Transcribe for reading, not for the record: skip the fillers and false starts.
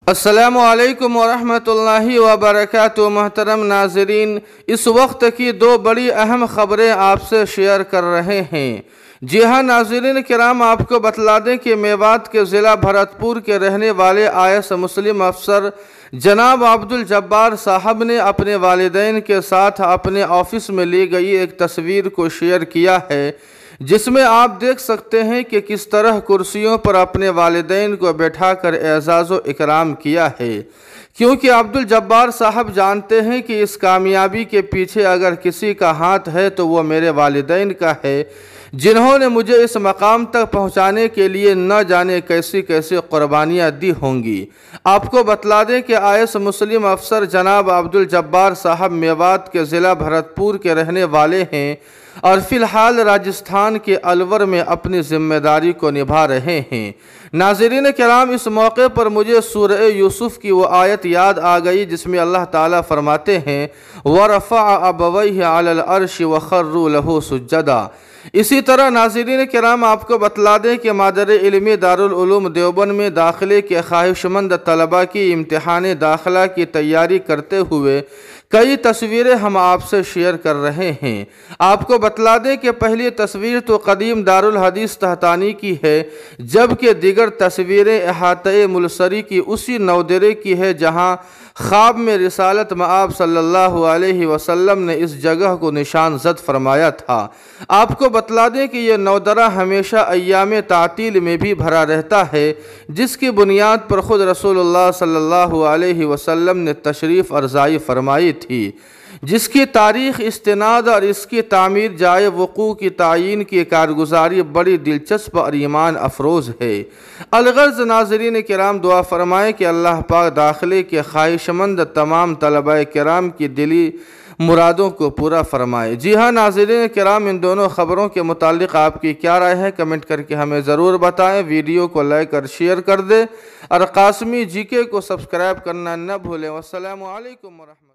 अस्सलामुअलैकुम वरहमतुल्लाहि वबरकातुहू। मोहतरम नाज़रीन, इस वक्त की दो बड़ी अहम खबरें आपसे शेयर कर रहे हैं। जी हाँ नाज़रीन किराम, आपको बतला दें कि मेवात के ज़िला भरतपुर के रहने वाले आईएएस मुस्लिम अफसर जनाब अब्दुल जब्बार साहब ने अपने वालिदैन के साथ अपने ऑफिस में ली गई एक तस्वीर को शेयर किया है, जिसमें आप देख सकते हैं कि किस तरह कुर्सियों पर अपने वालिदैन को बैठाकर एजाज़ व इकराम किया है। क्योंकि अब्दुल जब्बार साहब जानते हैं कि इस कामयाबी के पीछे अगर किसी का हाथ है तो वो मेरे वालिदैन का है, जिन्होंने मुझे इस मकाम तक पहुंचाने के लिए न जाने कैसी कैसी कुर्बानियाँ दी होंगी। आपको बतला दें कि आईएएस मुस्लिम अफसर जनाब अब्दुल जब्बार साहब मेवात के ज़िला भरतपुर के रहने वाले हैं और फ़िलहाल राजस्थान के अलवर में अपनी ज़िम्मेदारी को निभा रहे हैं। नाज़रीन किराम, इस मौके पर मुझे सूरह यूसुफ की वो आयत याद आ गई जिसमें अल्लाह ताला फरमाते हैं, वरफ़अ अबवैहि अलल अर्शि वख़र्रू लहू सुज्जदा। इसी तरह नाज़रीन किराम, आपको बतला दें कि मादर इल्मी दारुल उलूम देवबंद में दाखिले के ख्वाहिशमंद तलबा की इम्तिहान दाखिला की तैयारी करते हुए कई तस्वीरें हम आपसे शेयर कर रहे हैं। आपको बतला दें कि पहली तस्वीर तो कदीम दारुल हदीस तहतानी की है, जबकि दीगर तस्वीरें अहाते मुलसरी की उसी नौदरे की है जहां ख्वाब में रिसालत मआब सल्लल्लाहु अलैहि वसल्लम ने इस जगह को निशान ज़द फरमाया था। आपको बतला दें कि यह नौदरा हमेशा अय्याम तातील में भी भरा रहता है, जिसकी बुनियाद पर ख़ुद रसूलुल्लाह सल्लल्लाहु अलैहि वसल्लम ने तशरीफ़ अर्ज़ाई फरमाई थी, जिसकी तारीख़, इस्तिनाद और इसकी तामीर जाए वक़ू की तायीन की कारगुजारी बड़ी दिलचस्प और ईमान अफरोज़ है। अलगर्ज़ नाज़रीन किराम, दुआ फरमाएँ कि अल्लाह पाक दाखिले के ख्वाहिशमंद तमाम तलबा किराम की दिली मुरादों को पूरा फरमाए। जी हाँ नाज़रीन किराम, इन दोनों ख़बरों के मुतालिक आपकी क्या राय है, कमेंट करके हमें ज़रूर बताएं। वीडियो को लाइक और शेयर कर दें और कासमी जीके को सब्सक्राइब करना न भूलें। वस्सलामु अलैकुम वरहमतुल्लाह।